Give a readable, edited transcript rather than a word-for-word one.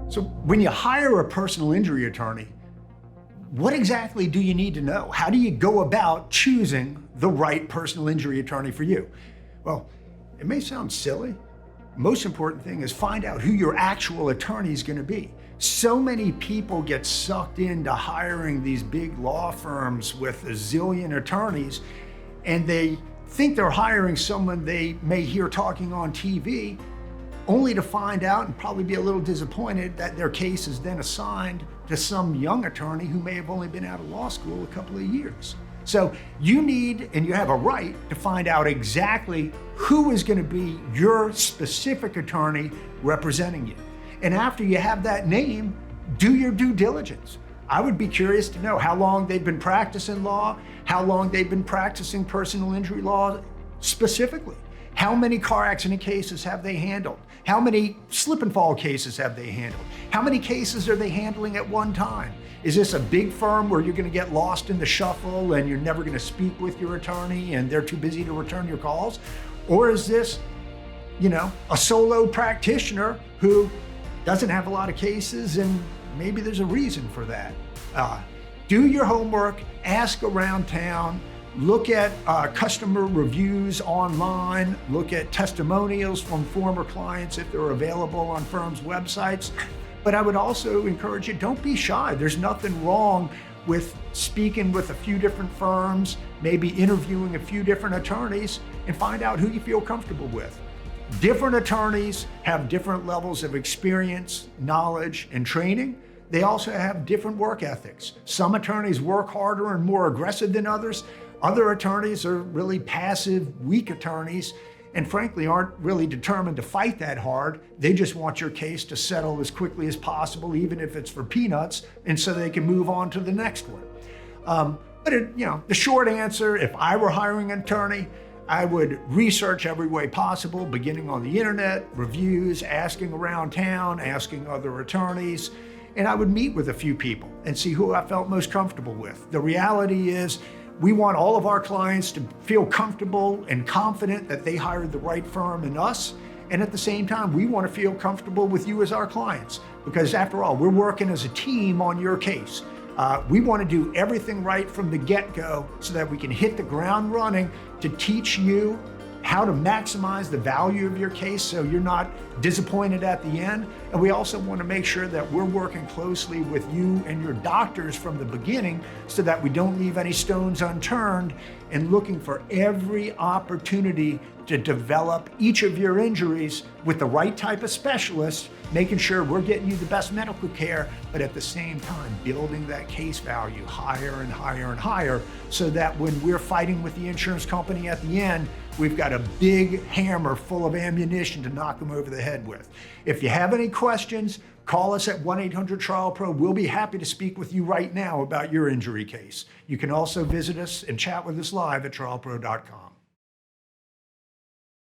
So when you hire a personal injury attorney, what exactly do you need to know? How do you go about choosing the right personal injury attorney for you? Well, it may sound silly. Most important thing is find out who your actual attorney is going to be. So many people get sucked into hiring these big law firms with a zillion attorneys, and they think they're hiring someone they may hear talking on TV, only to find out and probably be a little disappointed that their case is then assigned to some young attorney who may have only been out of law school a couple of years. So you need, and you have a right, to find out exactly who is going to be your specific attorney representing you. And after you have that name, do your due diligence. I would be curious to know how long they've been practicing law, how long they've been practicing personal injury law specifically. How many car accident cases have they handled? How many slip and fall cases have they handled? How many cases are they handling at one time? Is this a big firm where you're going to get lost in the shuffle and you're never going to speak with your attorney and they're too busy to return your calls? Or is this, a solo practitioner who doesn't have a lot of cases, and maybe there's a reason for that? Do your homework, ask around town, look at customer reviews online, look at testimonials from former clients if they're available on firms' websites. But I would also encourage you, don't be shy. There's nothing wrong with speaking with a few different firms, maybe interviewing a few different attorneys, and find out who you feel comfortable with. Different attorneys have different levels of experience, knowledge, and training. They also have different work ethics. Some attorneys work harder and more aggressive than others. Other attorneys are really passive, weak attorneys, and frankly aren't really determined to fight that hard. They just want your case to settle as quickly as possible, even if it's for peanuts, and so they can move on to the next one. The short answer, if I were hiring an attorney, I would research every way possible, beginning on the internet, reviews, asking around town, asking other attorneys, and I would meet with a few people and see who I felt most comfortable with. The reality is, we want all of our clients to feel comfortable and confident that they hired the right firm in us. And at the same time, we want to feel comfortable with you as our clients, because after all, we're working as a team on your case. We want to do everything right from the get-go so that we can hit the ground running to teach you how to maximize the value of your case so you're not disappointed at the end. And we also want to make sure that we're working closely with you and your doctors from the beginning so that we don't leave any stones unturned, and looking for every opportunity to develop each of your injuries with the right type of specialist, making sure we're getting you the best medical care, but at the same time building that case value higher and higher and higher, so that when we're fighting with the insurance company at the end, we've got a big hammer full of ammunition to knock them over the head with. If you have any questions, call us at 1-800-TRIAL-PRO. We'll be happy to speak with you right now about your injury case. You can also visit us and chat with us live at trialpro.com.